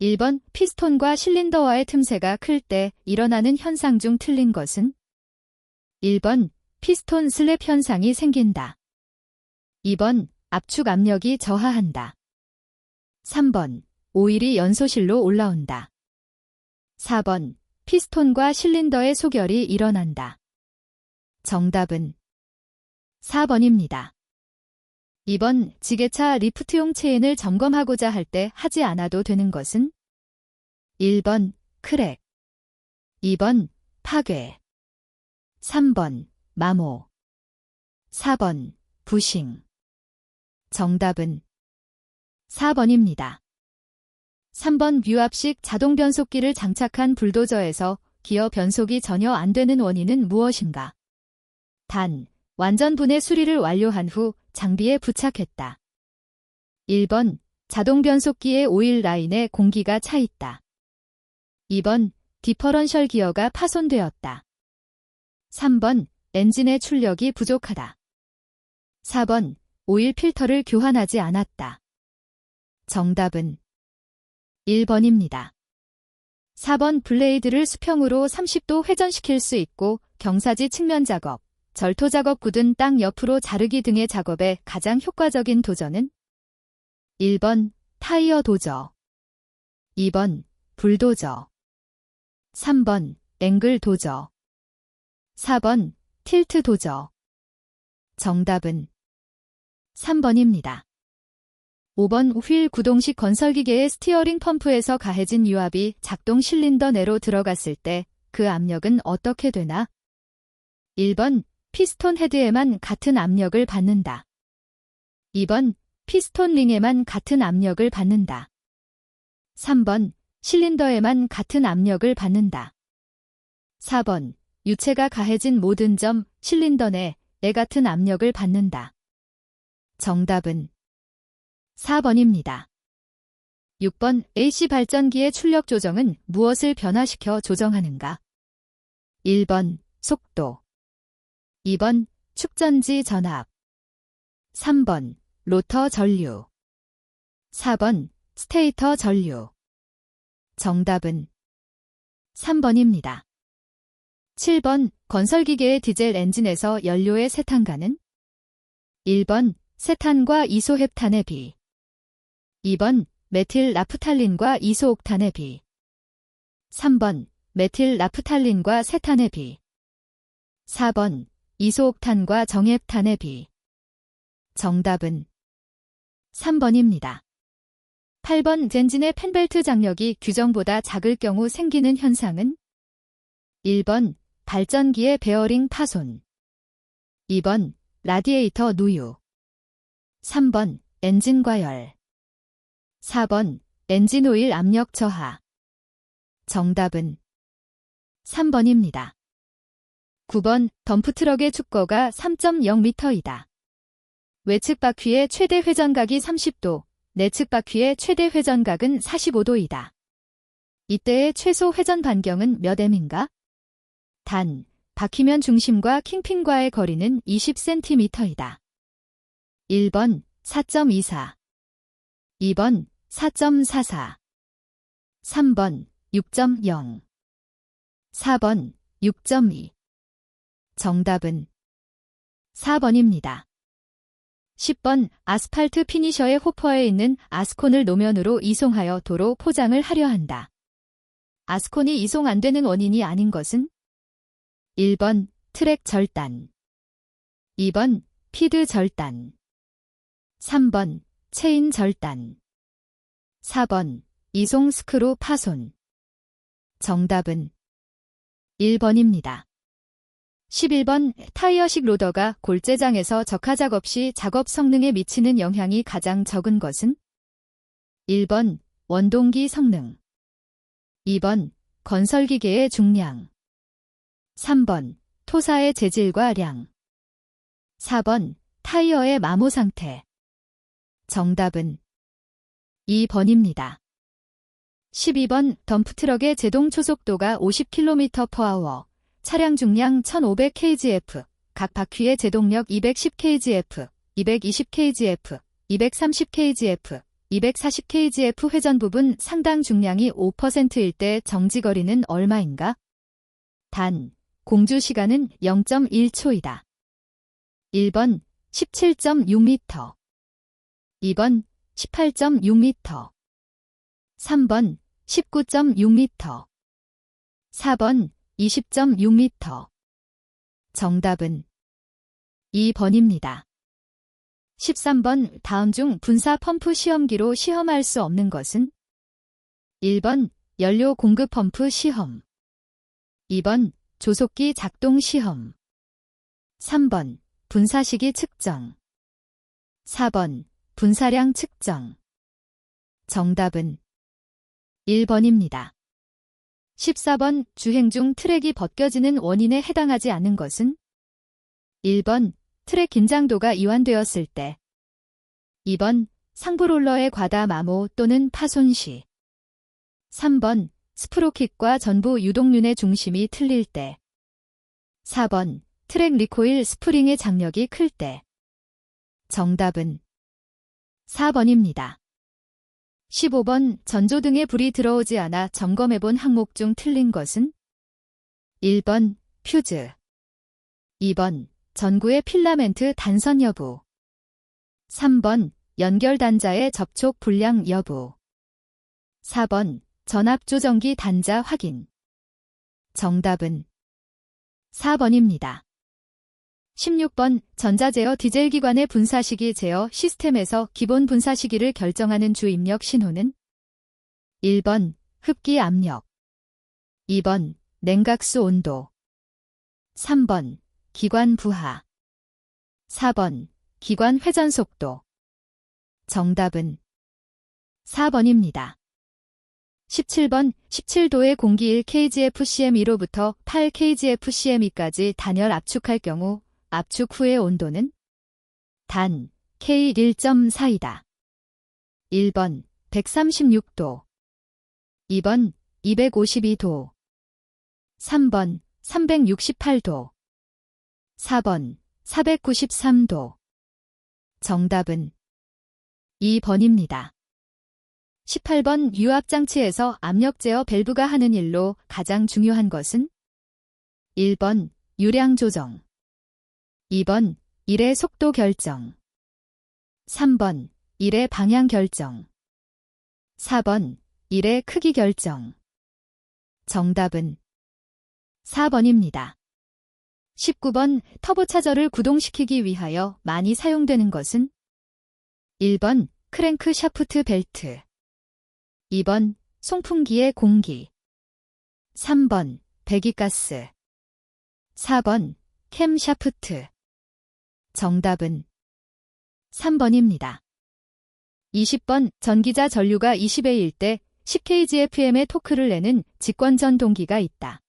1번 피스톤과 실린더와의 틈새가 클 때 일어나는 현상 중 틀린 것은? 1번 피스톤 슬랩 현상이 생긴다. 2번 압축 압력이 저하한다. 3번 오일이 연소실로 올라온다. 4번 피스톤과 실린더의 소결이 일어난다. 정답은 4번입니다. 2번 지게차 리프트용 체인을 점검하고자 할 때 하지 않아도 되는 것은? 1번 크랙, 2번 파괴, 3번 마모, 4번 부싱. 정답은 4번입니다. 3번 뷰압식 자동 변속기를 장착한 불도저에서 기어 변속이 전혀 안 되는 원인은 무엇인가? 단, 완전 분해 수리를 완료한 후 장비에 부착했다. 1번 자동 변속기의 오일 라인에 공기가 차 있다. 2번 디퍼런셜 기어가 파손되었다. 3번 엔진의 출력이 부족하다. 4번 오일 필터를 교환하지 않았다. 정답은 1번입니다. 4번 블레이드를 수평으로 30도 회전시킬 수 있고 경사지 측면 작업, 절토 작업, 굳은 땅 옆으로 자르기 등의 작업에 가장 효과적인 도저는? 1번 타이어 도저, 2번 불도저, 3번 앵글 도저, 4번 틸트 도저. 정답은 3번입니다. 5번 휠 구동식 건설기계의 스티어링 펌프에서 가해진 유압이 작동 실린더 내로 들어갔을 때 그 압력은 어떻게 되나? 1번 피스톤 헤드에만 같은 압력을 받는다. 2번 피스톤 링에만 같은 압력을 받는다. 3번 실린더에만 같은 압력을 받는다. 4번 유체가 가해진 모든 점 실린더 내에 같은 압력을 받는다. 정답은 4번입니다. 6번 AC 발전기의 출력 조정은 무엇을 변화시켜 조정하는가? 1번 속도, 2번 축전지 전압, 3번 로터 전류, 4번 스테이터 전류. 정답은 3번입니다. 7번 건설기계의 디젤 엔진에서 연료의 세탄가는? 1번 세탄과 이소헵탄의 비, 2번 메틸 나프탈린과 이소옥탄의 비, 3번 메틸 나프탈린과 세탄의 비, 4번 이소옥탄과 정액탄의 비. 정답은 3번입니다. 8번 엔진의 팬벨트 장력이 규정보다 작을 경우 생기는 현상은? 1번 발전기의 베어링 파손, 2번 라디에이터 누유, 3번 엔진 과열, 4번 엔진 오일 압력 저하. 정답은 3번입니다. 9번 덤프트럭의 축거가 3.0m이다. 외측 바퀴의 최대 회전각이 30도, 내측 바퀴의 최대 회전각은 45도이다. 이때의 최소 회전 반경은 몇 m인가? 단, 바퀴면 중심과 킹핀과의 거리는 20cm이다. 1번 4.24, 2번 4.44, 3번 6.0, 4번 6.2. 정답은 4번입니다. 10번 아스팔트 피니셔의 호퍼에 있는 아스콘을 노면으로 이송하여 도로 포장을 하려 한다. 아스콘이 이송 안 되는 원인이 아닌 것은? 1번 트랙 절단, 2번 피드 절단, 3번 체인 절단, 4번 이송 스크루 파손. 정답은 1번입니다. 11번 타이어식 로더가 골재장에서 적하 작업 시 작업 성능에 미치는 영향이 가장 적은 것은? 1번 원동기 성능, 2번 건설기계의 중량, 3번 토사의 재질과 량, 4번 타이어의 마모 상태. 정답은 2번입니다. 12번 덤프트럭의 제동 초속도가 50km/h, 차량 중량 1500kgf, 각 바퀴의 제동력 210kgf, 220kgf, 230kgf, 240kgf 회전 부분 상당 중량이 5%일 때 정지거리는 얼마인가? 단, 공주 시간은 0.1초이다. 1번 17.6m, 2번 18.6m, 3번 19.6m, 4번 20.6m. 정답은 2번입니다. 13번 다음 중 분사 펌프 시험기로 시험할 수 없는 것은? 1번 연료 공급 펌프 시험, 2번 조속기 작동 시험, 3번 분사시기 측정, 4번 분사량 측정. 정답은 1번입니다. 14번 주행 중 트랙이 벗겨지는 원인에 해당하지 않는 것은? 1번 트랙 긴장도가 이완되었을 때, 2번 상부 롤러의 과다 마모 또는 파손 시, 3번 스프로킷과 전부 유동륜의 중심이 틀릴 때, 4번 트랙 리코일 스프링의 장력이 클 때. 정답은 4번입니다. 15번 전조등에 불이 들어오지 않아 점검해본 항목 중 틀린 것은? 1번 퓨즈, 2번 전구의 필라멘트 단선 여부, 3번 연결 단자의 접촉 불량 여부, 4번 전압 조정기 단자 확인. 정답은 4번입니다. 16번 전자제어 디젤 기관의 분사시기 제어 시스템에서 기본 분사시기를 결정하는 주 입력 신호는? 1번 흡기 압력, 2번 냉각수 온도, 3번 기관 부하, 4번 기관 회전 속도. 정답은 4번입니다. 17번 17도의 공기 1kgf-cm1로부터 8kgf-cm까지 단열 압축할 경우 압축 후의 온도는? 단 K 1.4이다. 1번 136도, 2번 252도, 3번 368도, 4번 493도. 정답은 2번입니다. 18번 유압장치에서 압력 제어 밸브가 하는 일로 가장 중요한 것은? 1번 유량 조정, 2번 일의 속도 결정, 3번 일의 방향 결정, 4번 일의 크기 결정. 정답은 4번입니다. 19번 터보차저를 구동시키기 위하여 많이 사용되는 것은? 1번 크랭크 샤프트 벨트, 2번 송풍기의 공기, 3번 배기가스, 4번 캠 샤프트. 정답은 3번입니다. 20번 전기자 전류가 20A일 때 10kgfm의 토크를 내는 직권 전동기가 있다.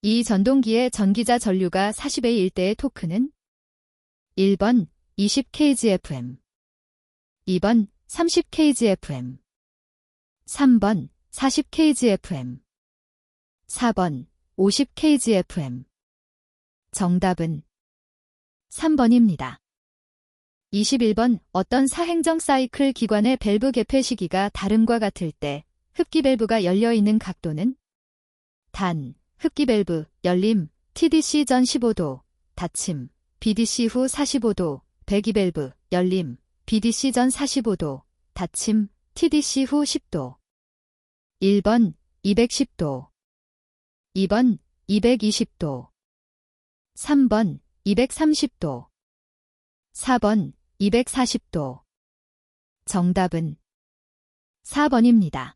이 전동기의 전기자 전류가 40A일 때의 토크는? 1번 20kgfm, 2번 30kgfm, 3번 40kgfm, 4번 50kgfm. 정답은 3번입니다. 21번 어떤 사행정 사이클 기관의 밸브 개폐 시기가 다름과 같을 때 흡기 밸브가 열려있는 각도는? 단, 흡기 밸브, 열림, TDC 전 15도, 닫힘, BDC 후 45도, 배기 밸브, 열림, BDC 전 45도, 닫힘, TDC 후 10도. 1번 210도, 2번 220도, 3번 230도, 4번 240도. 정답은 4번입니다.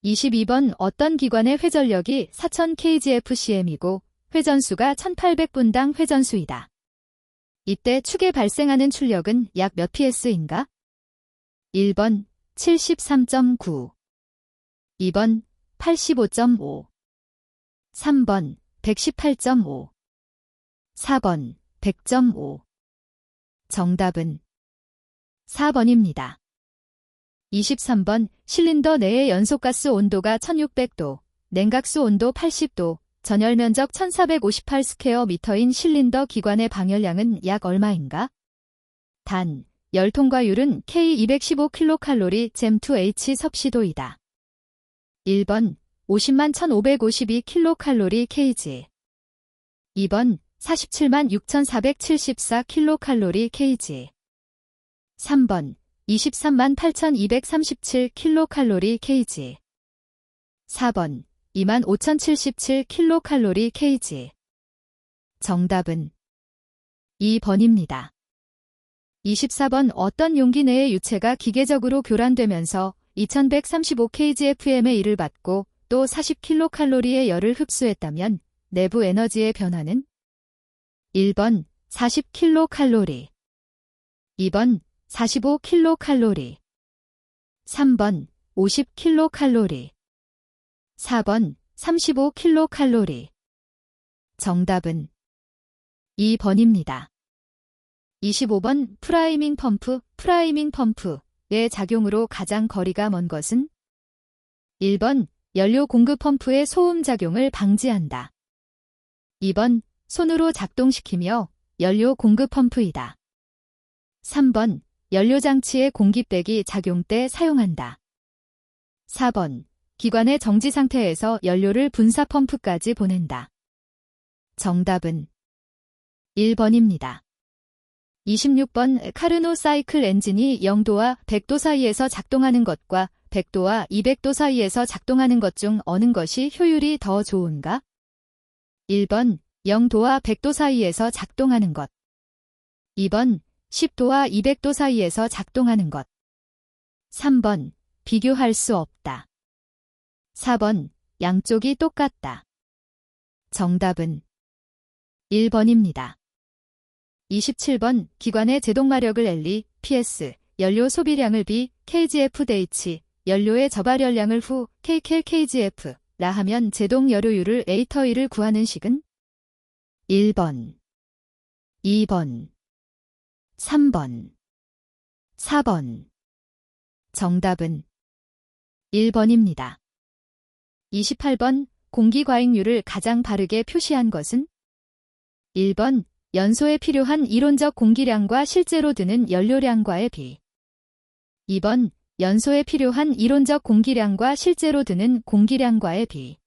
22번 어떤 기관의 회전력이 4000kgf-cm이고 회전수가 1800분당 회전수이다. 이때 축에 발생하는 출력은 약 몇 ps인가? 1번 73.9, 2번 85.5, 3번 118.5, 4번 100.5. 정답은 4번입니다. 23번 실린더 내의 연소가스 온도가 1600도, 냉각수 온도 80도, 전열 면적 1458 스퀘어 미터인 실린더 기관의 방열량은 약 얼마인가? 단 열 통과율은 K215kcal 잼2H 섭씨도이다. 1번 50만 1552kcal kg 2번 47만 6474kcal kg 3번 23만 8237kcal kg 4번 2만 5077kcal kg 정답은 2번입니다. 24번 어떤 용기 내의 유체가 기계적으로 교란되면서 2135kgfm의 일을 받고 또 40kcal의 열을 흡수했다면 내부 에너지의 변화는 1번 40kcal 2번 45kcal 3번 50kcal 4번 35kcal 정답은 2번입니다. 25번 프라이밍 펌프의 작용으로 가장 거리가 먼 것은 1번 연료 공급 펌프의 소음 작용을 방지한다. 2번 손으로 작동시키며 연료 공급 펌프이다. 3번 연료장치의 공기빼기 작용 때 사용한다. 4번 기관의 정지 상태에서 연료를 분사 펌프까지 보낸다. 정답은 1번입니다. 26번 카르노 사이클 엔진이 0도와 100도 사이에서 작동하는 것과 100도와 200도 사이에서 작동하는 것 중 어느 것이 효율이 더 좋은가? 1번 0도와 100도 사이에서 작동하는 것 2번 10도와 200도 사이에서 작동하는 것 3번 비교할 수 없다. 4번 양쪽이 똑같다. 정답은 1번입니다. 27번 기관의 제동마력을 L, PS, 연료 소비량을 B, kgf/h, 연료의 저발열량을 후 kcal/kgf 라 하면 제동 여료율을 A터이를 구하는 식은 1번, 2번, 3번, 4번. 정답은 1번입니다. 28번 공기과잉률을 가장 바르게 표시한 것은 1번 연소에 필요한 이론적 공기량과 실제로 드는 연료량과의 비 2번 연소에 필요한 이론적 공기량과 실제로 드는 공기량과의 비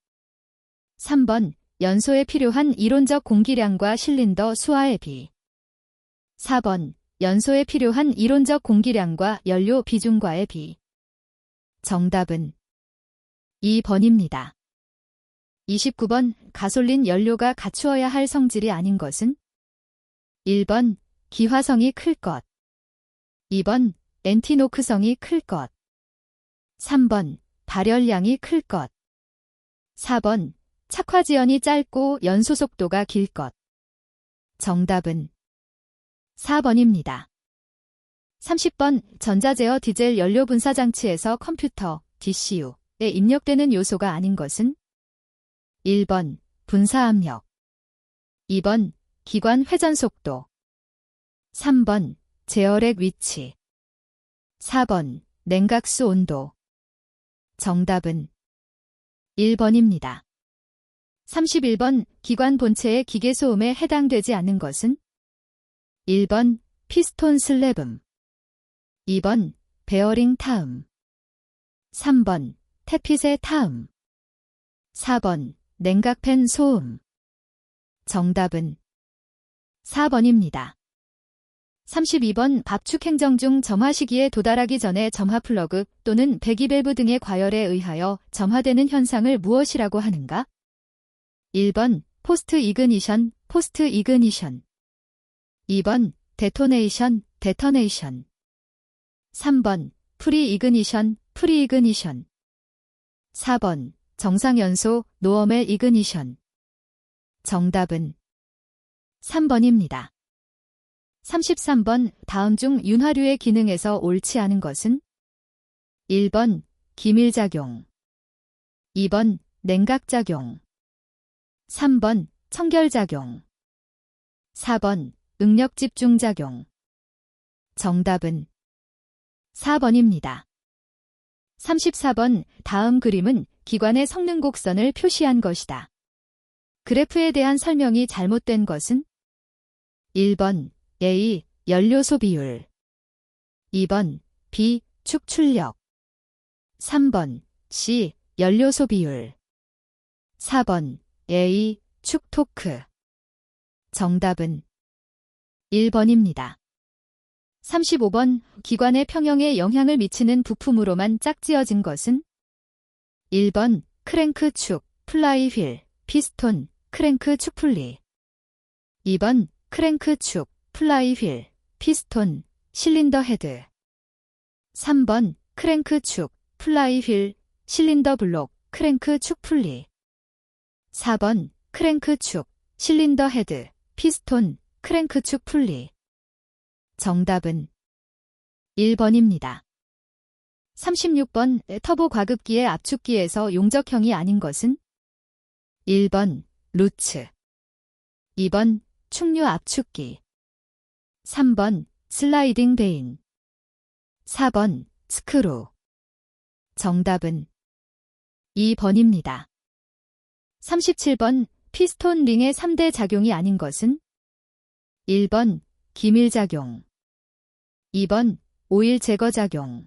3번 연소에 필요한 이론적 공기량과 실린더 수하의 비 4번 연소에 필요한 이론적 공기량과 연료 비중과의 비 정답은 2번입니다. 29번 가솔린 연료가 갖추어야 할 성질이 아닌 것은 1번 기화성이 클 것 2번 엔티노크성이 클 것 3번 발열량이 클 것 4번 착화지연이 짧고 연소속도가 길 것 정답은 4번입니다. 30번 전자제어 디젤 연료 분사 장치에서 컴퓨터 DCU에 입력되는 요소가 아닌 것은 1번 분사압력 2번 기관 회전 속도 3번 제어렉 위치 4번 냉각수 온도 정답은 1번입니다. 31번 기관 본체의 기계 소음에 해당되지 않는 것은 1번 피스톤 슬랩음 2번 베어링 타음 3번 태핏의 타음 4번 냉각팬 소음 정답은 4번입니다. 32번 압축 행정 중 점화 시기에 도달하기 전에 점화 플러그 또는 배기밸브 등의 과열에 의하여 점화되는 현상을 무엇이라고 하는가? 1번 포스트 이그니션 2번 데토네이션 3번 프리 이그니션 4번 정상연소 노어멜 이그니션 정답은 3번입니다. 33번 다음 중 윤활유의 기능에서 옳지 않은 것은 1번 기밀작용 2번 냉각작용 3번 청결작용 4번 응력집중작용 정답은 4번입니다. 34번 다음 그림은 기관의 성능 곡선을 표시한 것이다. 그래프에 대한 설명이 잘못된 것은 1번 A 연료 소비율 2번 B. 축출력. 3번 C. 연료 소비율. 4번 A. 축토크. 정답은 1번입니다. 35번 기관의 평형에 영향을 미치는 부품으로만 짝지어진 것은 1번 크랭크 축, 플라이 휠, 피스톤, 크랭크 축풀리. 2번 크랭크 축, 플라이 휠, 피스톤, 실린더 헤드. 3번 크랭크 축, 플라이 휠, 실린더 블록, 크랭크 축풀리. 4번 크랭크 축, 실린더 헤드, 피스톤, 크랭크 축풀리. 정답은 1번입니다. 36번 터보 과급기의 압축기에서 용접형이 아닌 것은 1번 루츠. 2번 충류 압축기. 3번 슬라이딩 베인. 4번 스크루. 정답은 2번입니다. 37번 피스톤 링의 3대 작용이 아닌 것은 1번 기밀작용. 2번 오일 제거 작용.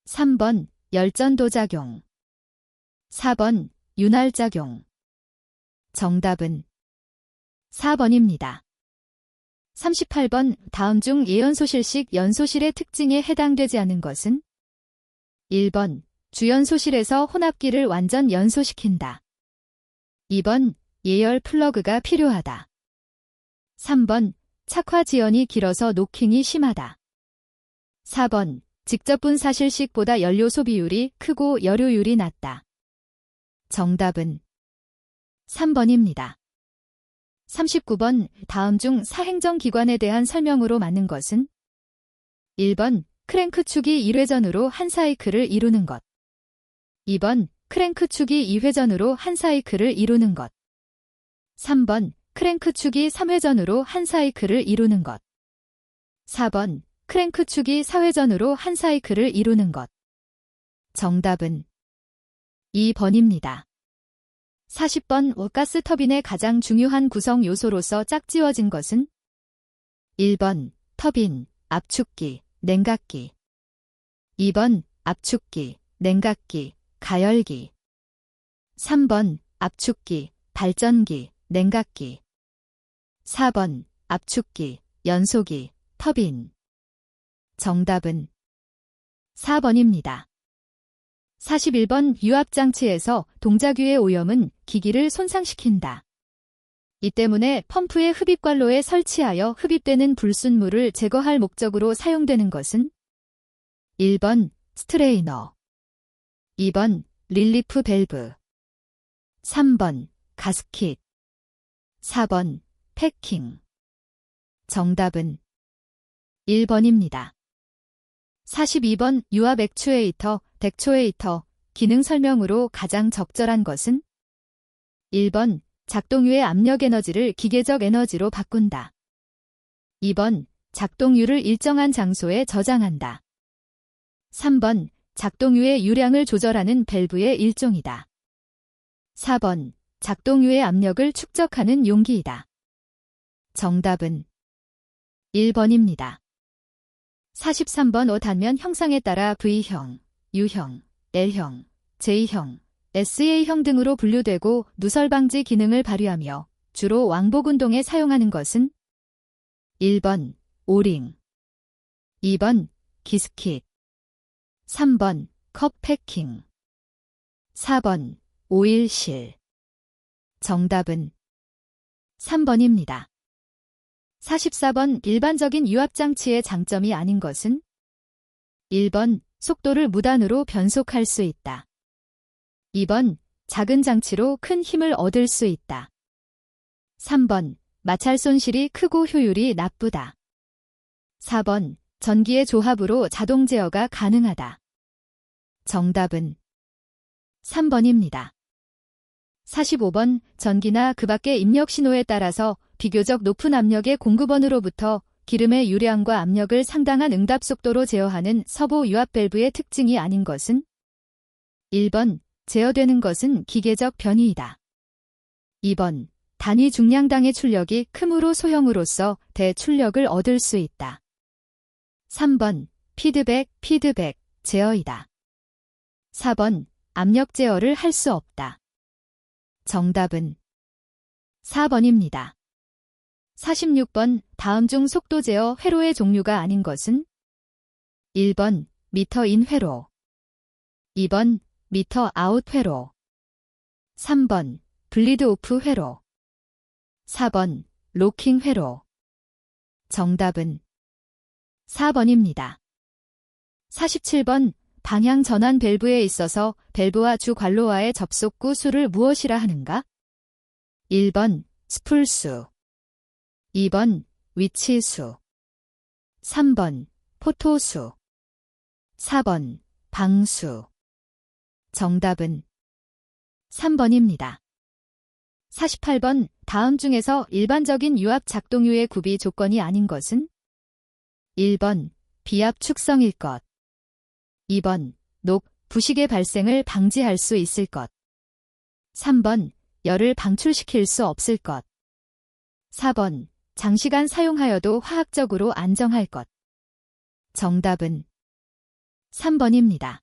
3번 열전도 작용. 4번 윤활 작용. 정답은 4번입니다. 38번 다음 중 예연소실식 연소실의 특징에 해당되지 않은 것은 1번 주연소실에서 혼합기를 완전 연소시킨다. 2번 예열 플러그가 필요하다. 3번 착화 지연이 길어서 노킹이 심하다. 4번 직접 분사실식보다 연료 소비율이 크고 여료율이 낮다. 정답은 3번입니다. 39번 다음 중 사행정기관에 대한 설명으로 맞는 것은 1번 크랭크축이 1회전으로 한 사이클을 이루는 것. 2번 크랭크축이 2회전으로 한 사이클을 이루는 것. 3번 크랭크축이 3회전으로 한 사이클을 이루는 것. 4번 크랭크축이 4회전으로 한 사이클을 이루는 것. 정답은 2번입니다. 40번 가스 터빈의 가장 중요한 구성 요소로서 짝지워진 것은 1번 터빈, 압축기, 냉각기. 2번 압축기, 냉각기, 가열기. 3번 압축기, 발전기, 냉각기. 4번 압축기, 연소기, 터빈. 정답은 4번입니다. 41번 유압장치에서 동작유의 오염은 기기를 손상시킨다. 이 때문에 펌프의 흡입관로에 설치하여 흡입되는 불순물을 제거할 목적으로 사용되는 것은 1번 스트레이너. 2번 릴리프 밸브. 3번 가스킷. 4번 패킹. 정답은 1번입니다. 42번 유압 액추에이터, 덱추에이터, 기능 설명으로 가장 적절한 것은 1번 작동유의 압력 에너지를 기계적 에너지로 바꾼다. 2번 작동유를 일정한 장소에 저장한다. 3번 작동유의 유량을 조절하는 밸브의 일종이다. 4번 작동유의 압력을 축적하는 용기이다. 정답은 1번입니다. 43번 단면 형상에 따라 V형, U형, L형, J형, SA형 등으로 분류되고 누설 방지 기능을 발휘하며 주로 왕복 운동에 사용하는 것은 1번 오링, 2번 기스킷, 3번 컵 패킹, 4번 오일실. 정답은 3번입니다. 44번 일반적인 유압장치의 장점이 아닌 것은 1번 속도를 무단으로 변속할 수 있다. 2번 작은 장치로 큰 힘을 얻을 수 있다. 3번 마찰 손실이 크고 효율이 나쁘다. 4번 전기의 조합으로 자동 제어가 가능하다. 정답은 3번입니다. 45번 전기나 그 밖의 입력 신호에 따라서 비교적 높은 압력의 공급원으로부터 기름의 유량과 압력을 상당한 응답 속도로 제어하는 서보 유압 밸브의 특징이 아닌 것은 1번 제어되는 것은 기계적 변이이다. 2번 단위 중량당의 출력이 크므로 소형으로서 대출력을 얻을 수 있다. 3번 피드백, 제어이다. 4번 압력 제어를 할 수 없다. 정답은 4번입니다. 46번 다음 중 속도 제어 회로의 종류가 아닌 것은? 1번 미터인 회로, 2번 미터 아웃 회로, 3번 블리드 오프 회로, 4번 로킹 회로. 정답은 4번입니다. 47번 방향 전환 밸브에 있어서 밸브와 주 관로와의 접속구 수를 무엇이라 하는가? 1번 스풀수, 2번 위치수, 3번 포토수, 4번 방수. 정답은 3번입니다. 48번 다음 중에서 일반적인 유압 작동유의 구비 조건이 아닌 것은? 1번 비압 축성일 것, 2번 녹, 부식의 발생을 방지할 수 있을 것, 3번 열을 방출시킬 수 없을 것, 4번 장시간 사용하여도 화학적으로 안정할 것. 정답은 3번입니다.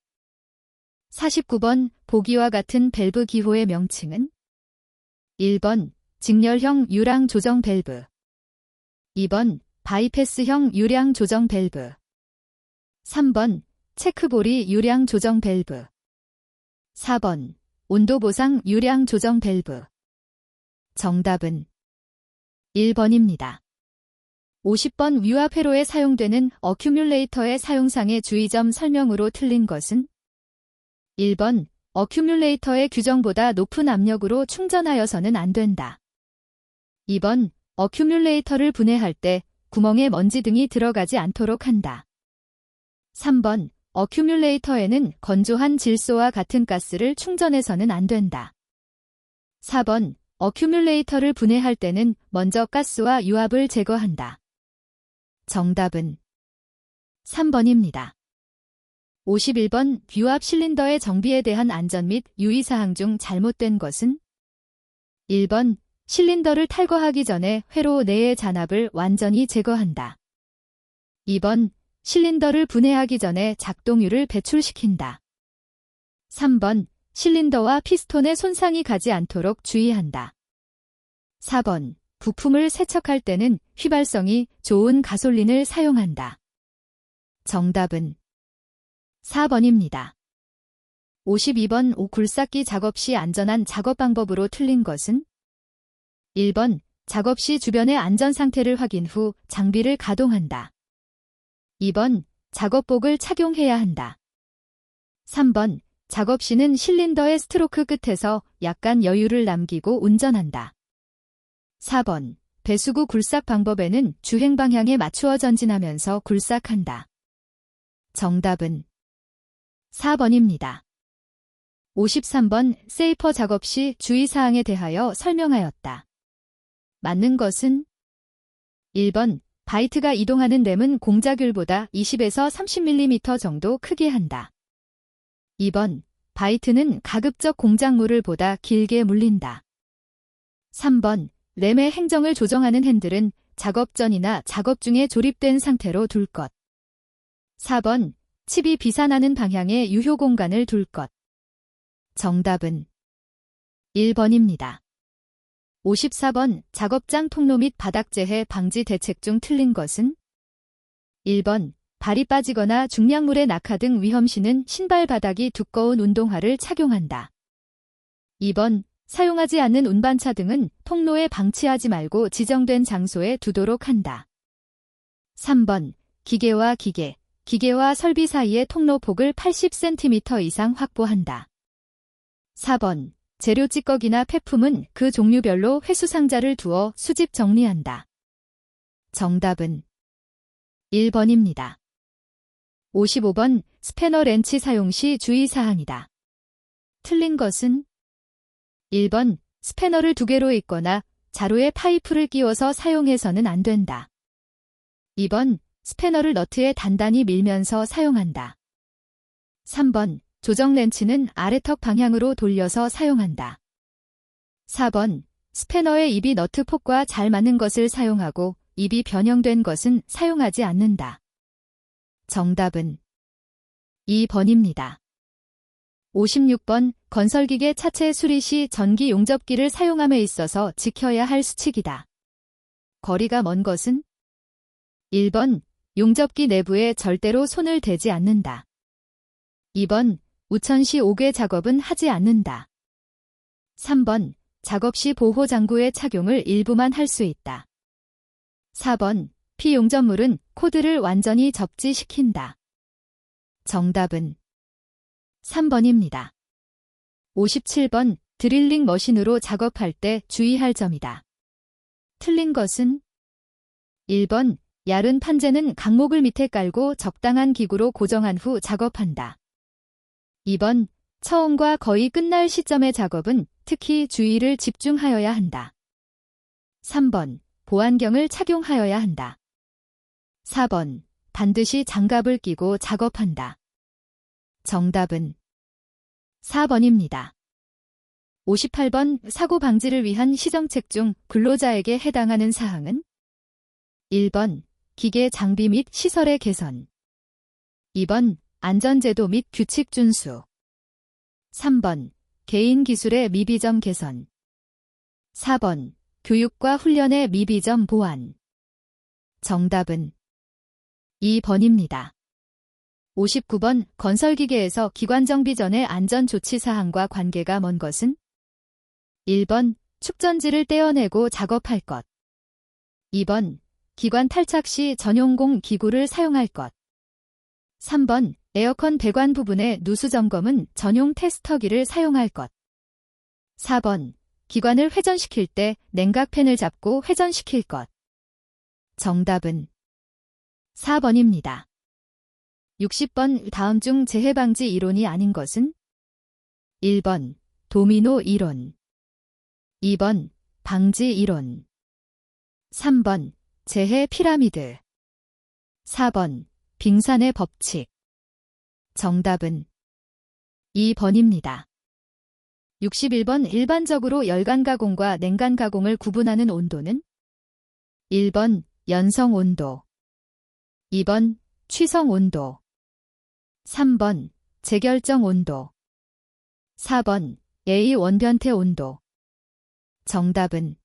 49번 보기와 같은 밸브 기호의 명칭은? 1번 직렬형 유량 조정 밸브, 2번 바이패스형 유량 조정 밸브, 3번 체크보리 유량 조정 밸브, 4번 온도 보상 유량 조정 밸브. 정답은 1번입니다. 50번 유압 회로에 사용되는 어큐뮬레이터의 사용상의 주의점 설명으로 틀린 것은? 1번 어큐뮬레이터의 규정보다 높은 압력으로 충전하여서는 안 된다. 2번 어큐뮬레이터를 분해할 때 구멍에 먼지 등이 들어가지 않도록 한다. 3번 어큐뮬레이터에는 건조한 질소와 같은 가스를 충전해서는 안 된다. 4번 어큐뮬레이터를 분해할 때는 먼저 가스와 유압을 제거한다. 정답은 3번입니다. 51번 유압 실린더의 정비에 대한 안전 및 유의사항 중 잘못된 것은? 1번 실린더를 탈거하기 전에 회로 내의 잔압을 완전히 제거한다. 2번 실린더를 분해하기 전에 작동유를 배출시킨다. 3번 실린더와 피스톤에 손상이 가지 않도록 주의한다. 4번 부품을 세척할 때는 휘발성이 좋은 가솔린을 사용한다. 정답은 4번입니다. 52번 굴삭기 작업 시 안전한 작업 방법으로 틀린 것은? 1번 작업 시 주변의 안전 상태를 확인 후 장비를 가동한다. 2번 작업복을 착용해야 한다. 3번 작업 시는 실린더의 스트로크 끝에서 약간 여유를 남기고 운전한다. 4번 배수구 굴삭 방법에는 주행 방향에 맞추어 전진하면서 굴삭한다. 정답은 4번입니다. 53번 세이퍼 작업 시 주의사항에 대하여 설명하였다. 맞는 것은? 1번 바이트가 이동하는 램은 공자귤보다 20에서 30mm 정도 크게 한다. 2번 바이트는 가급적 공작물을 보다 길게 물린다. 3번 램의 행정을 조정하는 핸들은 작업 전이나 작업 중에 조립된 상태로 둘 것. 4번 칩이 비산하는 방향에 유효 공간을 둘 것. 정답은 1번입니다. 54번 작업장 통로 및 바닥 재해 방지 대책 중 틀린 것은? 1번 발이 빠지거나 중량물의 낙하 등 위험 시는 신발 바닥이 두꺼운 운동화를 착용한다. 2번 사용하지 않는 운반차 등은 통로에 방치하지 말고 지정된 장소에 두도록 한다. 3번 기계와 설비 사이의 통로폭을 80cm 이상 확보한다. 4번 재료 찌꺼기나 폐품은 그 종류별로 회수상자를 두어 수집 정리한다. 정답은 1번입니다. 55번 스패너 렌치 사용 시 주의사항이다. 틀린 것은? 1번 스패너를 두 개로 있거나 자루에 파이프를 끼워서 사용해서는 안 된다. 2번 스패너를 너트에 단단히 밀면서 사용한다. 3번 조정 렌치는 아래턱 방향으로 돌려서 사용한다. 4번 스패너의 입이 너트 폭과 잘 맞는 것을 사용하고 입이 변형된 것은 사용하지 않는다. 정답은 2번입니다. 56번 건설기계 차체 수리 시 전기 용접기를 사용함에 있어서 지켜야 할 수칙이다. 거리가 먼 것은? 1번 용접기 내부에 절대로 손을 대지 않는다. 2번 우천 시 옥외 작업은 하지 않는다. 3번 작업 시 보호장구의 착용을 일부만 할 수 있다. 4번 피용접물은 코드를 완전히 접지시킨다. 정답은 3번입니다. 57번 드릴링 머신으로 작업할 때 주의할 점이다. 틀린 것은? 1번 얇은 판재는 강목을 밑에 깔고 적당한 기구로 고정한 후 작업한다. 2번 처음과 거의 끝날 시점의 작업은 특히 주의를 집중하여야 한다. 3번 보안경을 착용하여야 한다. 4번 반드시 장갑을 끼고 작업한다. 정답은 4번입니다. 58번 사고 방지를 위한 시정책 중 근로자에게 해당하는 사항은? 1번 기계 장비 및 시설의 개선. 2번 안전제도 및 규칙 준수. 3번 개인 기술의 미비점 개선. 4번 교육과 훈련의 미비점 보완. 정답은 2번입니다. 59번 건설기계에서 기관정비 전의 안전조치사항과 관계가 먼 것은? 1번 축전지를 떼어내고 작업할 것. 2번 기관 탈착 시 전용공 기구를 사용할 것. 3번 에어컨 배관 부분의 누수 점검은 전용 테스터기를 사용할 것. 4번 기관을 회전시킬 때 냉각팬을 잡고 회전시킬 것. 정답은 4번입니다. 60번 다음 중 재해 방지 이론이 아닌 것은? 1번 도미노 이론. 2번 방지 이론. 3번 재해 피라미드. 4번 빙산의 법칙. 정답은 2번입니다. 61번 일반적으로 열간 가공과 냉간 가공을 구분하는 온도는? 1번 연성 온도. 2번 취성 온도. 3번 재결정 온도. 4번 A 원변태 온도. 정답은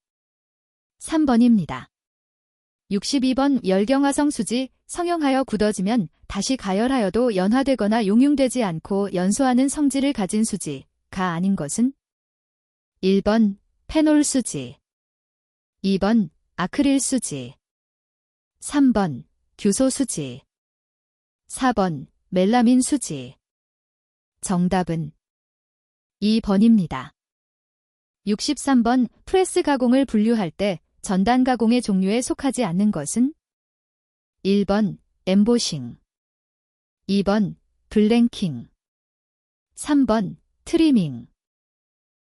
3번입니다. 62번 열경화성 수지 성형하여 굳어지면 다시 가열하여도 연화되거나 용융되지 않고 연소하는 성질을 가진 수지가 아닌 것은? 1번 페놀 수지. 2번 아크릴 수지. 3번 규소 수지. 4번 멜라민 수지. 정답은 2번입니다. 63번 프레스 가공을 분류할 때 전단 가공의 종류에 속하지 않는 것은? 1번 엠보싱. 2번 블랭킹. 3번 트리밍.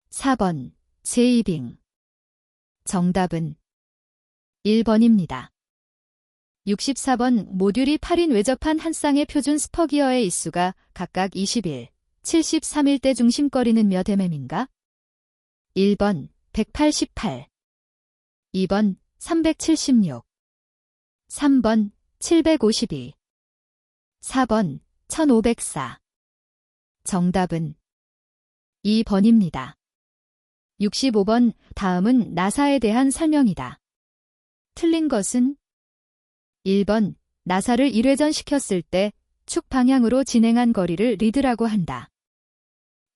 4번 제이빙. 정답은 1번입니다. 64번 모듈이 8인 외접한 한 쌍의 표준 스퍼기어의 일수가 각각 21, 73일 때 중심거리는 몇 mm인가? 1번 188. 2번 376. 3번 752. 4번 1504. 정답은 2번입니다. 65번 다음은 나사에 대한 설명이다. 틀린 것은? 1번 나사를 1회전 시켰을 때 축 방향으로 진행한 거리를 리드라고 한다.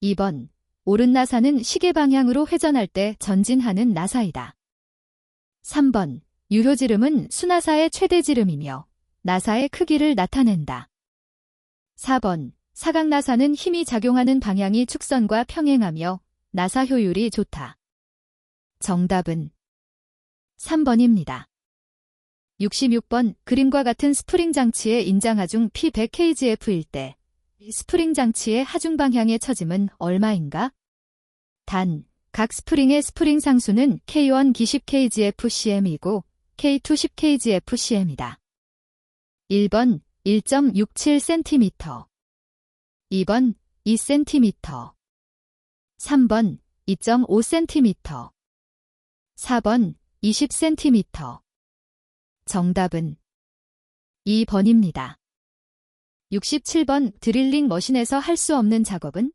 2번 오른 나사는 시계 방향으로 회전할 때 전진하는 나사이다. 3번 유효지름은 수나사의 최대지름이며 나사의 크기를 나타낸다. 4번 사각나사는 힘이 작용하는 방향이 축선과 평행하며 나사 효율이 좋다. 정답은 3번입니다. 66번 그림과 같은 스프링 장치의 인장하중 P100kgf일 때 스프링 장치의 하중 방향의 처짐은 얼마인가? 단, 각 스프링의 스프링 상수는 K1 20kgfcm이고 K2 10kgfcm이다. 1번 1.67cm. 2번 2cm. 3번 2.5cm. 4번 20cm. 정답은 2번입니다. 67번 드릴링 머신에서 할 수 없는 작업은?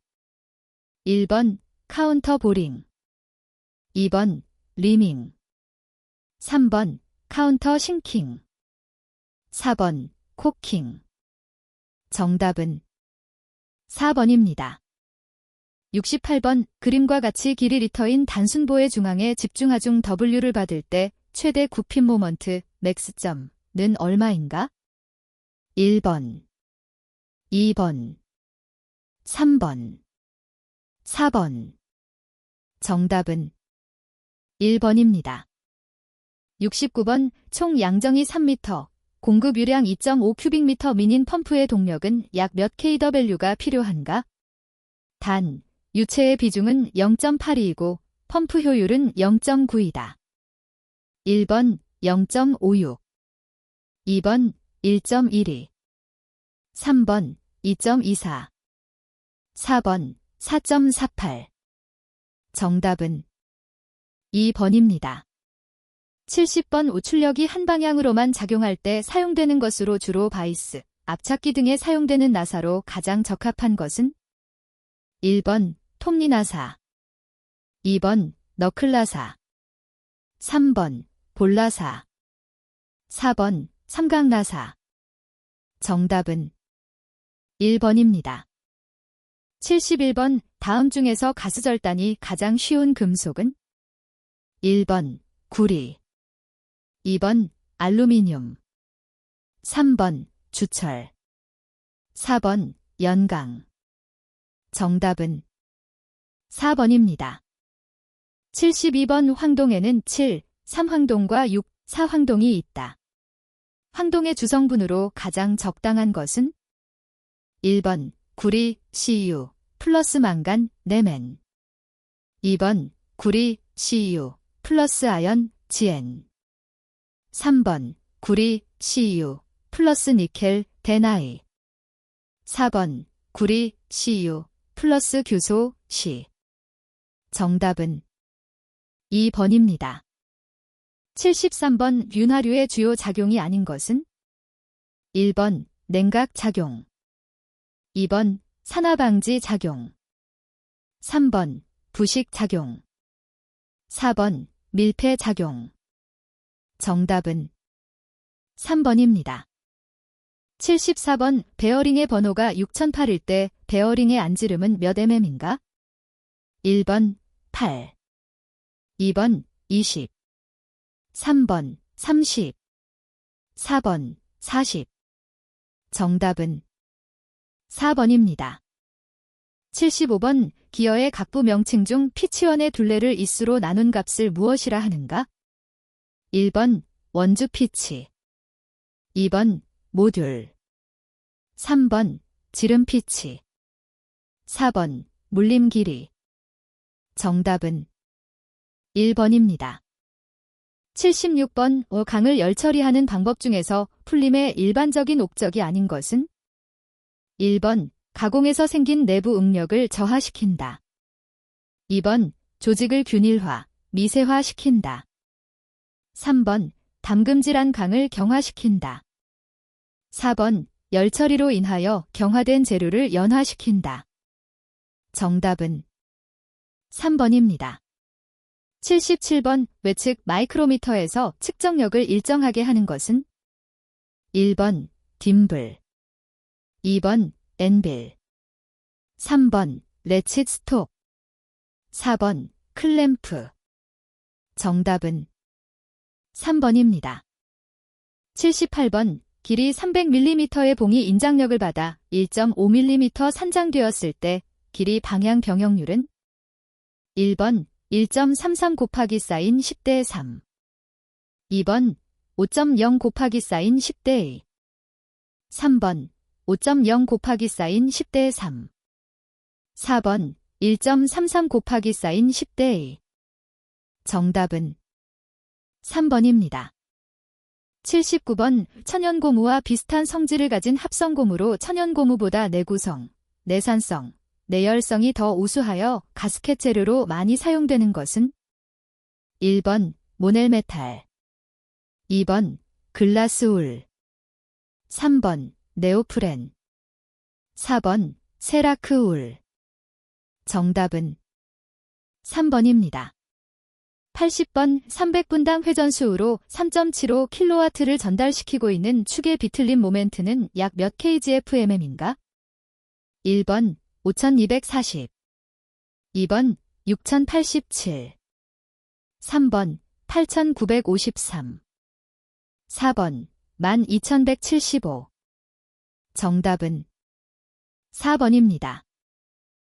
1번 카운터 보링, 2번 리밍, 3번 카운터 싱킹, 4번 코킹. 정답은 4번입니다. 68번 그림과 같이 길이 리터인 단순보의 중앙에 집중하중 W를 받을 때 최대 굽힘 모먼트 맥스점는 얼마인가? 1번, 2번, 3번, 4번. 정답은 1번입니다. 69번 총 양정이 3m, 공급 유량 2.5 큐빅미터 미닌 펌프의 동력은 약 몇 kW가 필요한가? 단, 유체의 비중은 0.82이고 펌프 효율은 0.9이다. 1번 0.56, 2번 1.12, 3번 2.24, 4번 4.48. 정답은 2번입니다. 70번 우출력이 한 방향으로만 작용할 때 사용되는 것으로 주로 바이스, 앞찾기 등에 사용되는 나사로 가장 적합한 것은? 1번 톱니 나사, 2번 너클 나사, 3번 볼 나사, 4번 삼각 나사. 정답은 1번입니다. 71번 다음 중에서 가스절단이 가장 쉬운 금속은? 1번 구리, 2번 알루미늄, 3번 주철, 4번 연강. 정답은 4번입니다. 72번 황동에는 7, 3황동과 6, 4황동이 있다. 황동의 주성분으로 가장 적당한 것은? 1번 구리, Cu, 플러스 망간, 네멘. 2번 구리, Cu, 플러스 아연, 지엔. 3번 구리, Cu, 플러스 니켈, 데나이. 4번 구리, Cu, 플러스 규소, 시. 정답은 2번입니다. 73번 윤활유의 주요 작용이 아닌 것은? 1번 냉각 작용, 2번 산화방지 작용, 3번 부식 작용, 4번 밀폐 작용. 정답은 3번입니다. 74번 베어링의 번호가 6008일 때 베어링의 안지름은 몇 mm인가? 1번 8, 2번 20, 3번 30, 4번 40. 정답은 4번입니다. 75번 기어의 각부 명칭 중 피치원의 둘레를 인수로 나눈 값을 무엇이라 하는가? 1번 원주 피치, 2번 모듈, 3번 지름 피치, 4번 물림 길이. 정답은 1번입니다. 76번 강을 열처리하는 방법 중에서 풀림의 일반적인 옥적이 아닌 것은? 1번 가공에서 생긴 내부 응력을 저하시킨다. 2번 조직을 균일화, 미세화시킨다. 3번 담금질한 강을 경화시킨다. 4번 열처리로 인하여 경화된 재료를 연화시킨다. 정답은 3번입니다. 77번 외측 마이크로미터에서 측정력을 일정하게 하는 것은? 1번 딤블, 2번 엔빌, 3번 레칫 스톱, 4번 클램프. 정답은 3번입니다. 78번 길이 300mm의 봉이 인장력을 받아 1.5mm 산장되었을 때 길이 방향 병역률은? 1번 1.33 곱하기 사인 10대 3, 2번 5.0 곱하기 사인 10대 2, 3번 5.0 곱하기 사인 10대 3, 4번 1.33 곱하기 사인 10대 2. 정답은 3번입니다. 79번 천연고무와 비슷한 성질을 가진 합성고무로 천연고무보다 내구성, 내산성, 내열성이 더 우수하여 가스켓 재료로 많이 사용되는 것은? 1번 모넬메탈, 2번 글라스울, 3번 네오프렌. 4번 세라크울. 정답은 3번입니다. 80번 300분당 회전수로 3.75kW를 전달시키고 있는 축의 비틀림 모멘트는 약 몇 kgfmm인가? 1번 5240, 2번 6087, 3번 8953, 4번 12175. 정답은 4번입니다.